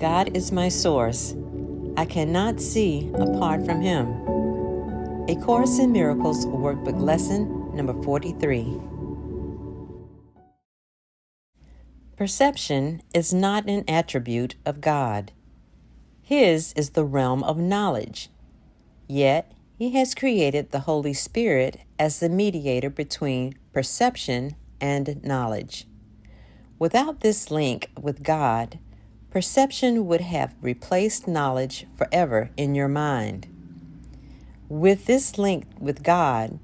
God is my source. I cannot see apart from Him. A Course in Miracles Workbook Lesson number 43. Perception is not an attribute of God. His is the realm of knowledge. Yet, He has created the Holy Spirit as the mediator between perception and knowledge. Without this link with God, perception would have replaced knowledge forever in your mind. With this link with God,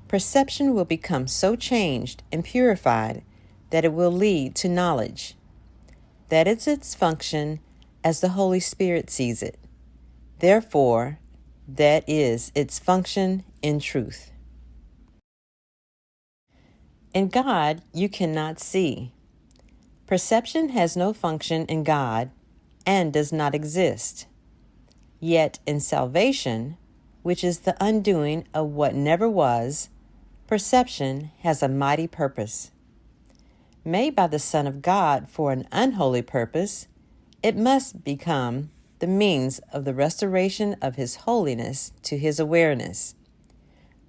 perception will become so changed and purified that it will lead to knowledge. That is its function as the Holy Spirit sees it. Therefore, that is its function in truth. In God, you cannot see. Perception has no function in God and does not exist. Yet in salvation, which is the undoing of what never was, perception has a mighty purpose. Made by the Son of God for an unholy purpose, it must become the means of the restoration of His holiness to His awareness.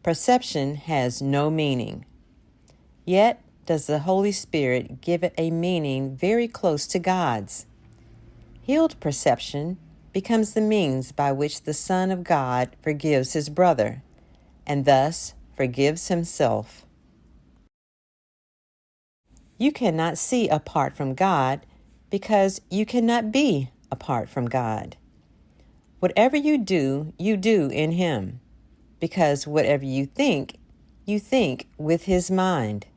Perception has no meaning. Yet does the Holy Spirit give it a meaning very close to God's. Healed perception becomes the means by which the Son of God forgives his brother, and thus forgives himself. You cannot see apart from God because you cannot be apart from God. Whatever you do in Him, because whatever you think with His mind.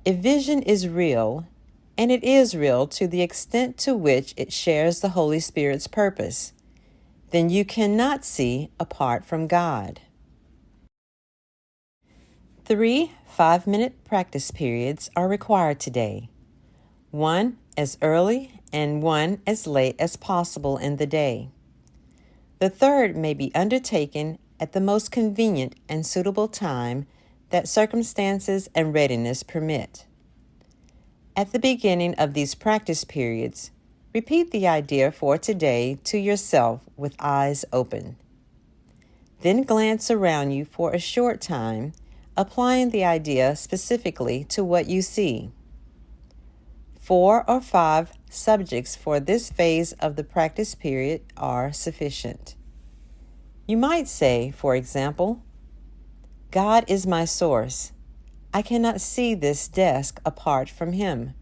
If vision is real, and it is real to the extent to which it shares the Holy Spirit's purpose, then you cannot see apart from God. 3 5-minute practice periods are required today, one as early and one as late as possible in the day. The third may be undertaken at the most convenient and suitable time that circumstances and readiness permit. At the beginning of these practice periods, repeat the idea for today to yourself with eyes open. Then glance around you for a short time, applying the idea specifically to what you see. 4 or 5 subjects for this phase of the practice period are sufficient. You might say, for example, God is my source. I cannot see this desk apart from Him.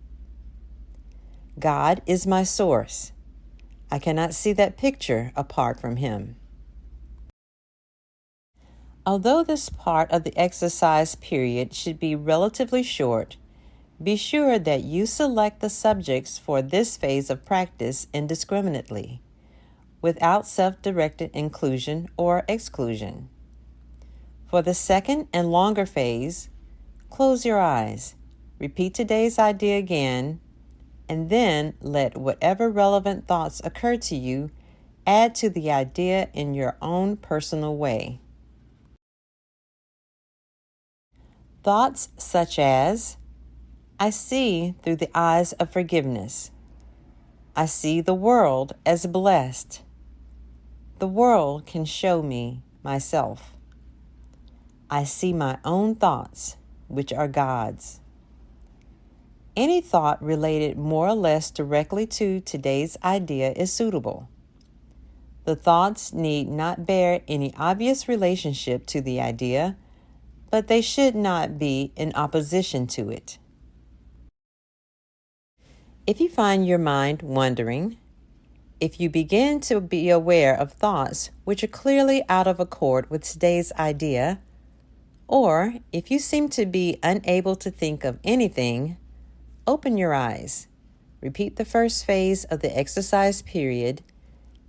God is my source. I cannot see that picture apart from Him. Although this part of the exercise period should be relatively short, be sure that you select the subjects for this phase of practice indiscriminately, without self-directed inclusion or exclusion. For the second and longer phase, close your eyes, repeat today's idea again, and then let whatever relevant thoughts occur to you add to the idea in your own personal way. Thoughts such as, I see through the eyes of forgiveness. I see the world as blessed. The world can show me myself. I see my own thoughts, which are God's. Any thought related more or less directly to today's idea is suitable. The thoughts need not bear any obvious relationship to the idea, but they should not be in opposition to it. If you find your mind wandering, if you begin to be aware of thoughts which are clearly out of accord with today's idea, or if you seem to be unable to think of anything, open your eyes, repeat the first phase of the exercise period,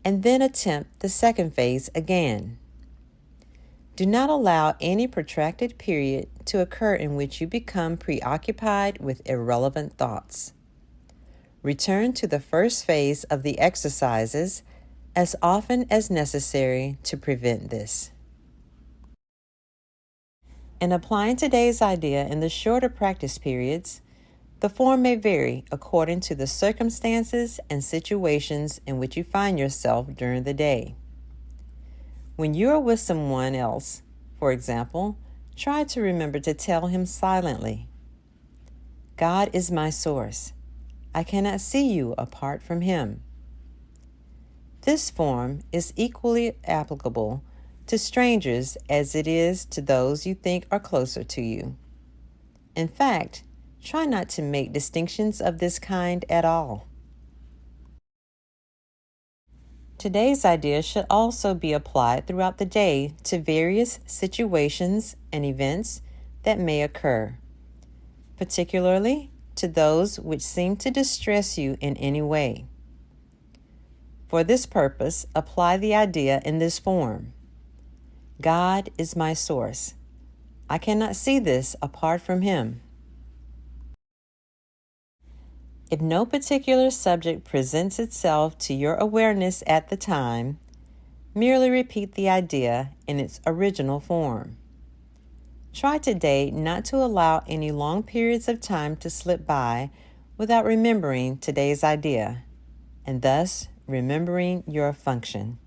and then attempt the second phase again. Do not allow any protracted period to occur in which you become preoccupied with irrelevant thoughts. Return to the first phase of the exercises as often as necessary to prevent this. In applying today's idea in the shorter practice periods, The form may vary according to the circumstances and situations in which you find yourself during the day. When you are with someone else, for example, try to remember to tell him silently, "God is my source. I cannot see you apart from Him." This form is equally applicable to strangers as it is to those you think are closer to you. In fact, try not to make distinctions of this kind at all. Today's idea should also be applied throughout the day to various situations and events that may occur, particularly to those which seem to distress you in any way. For this purpose, apply the idea in this form. God is my source. I cannot see this apart from Him. If no particular subject presents itself to your awareness at the time, merely repeat the idea in its original form. Try today not to allow any long periods of time to slip by without remembering today's idea, and thus remembering your function.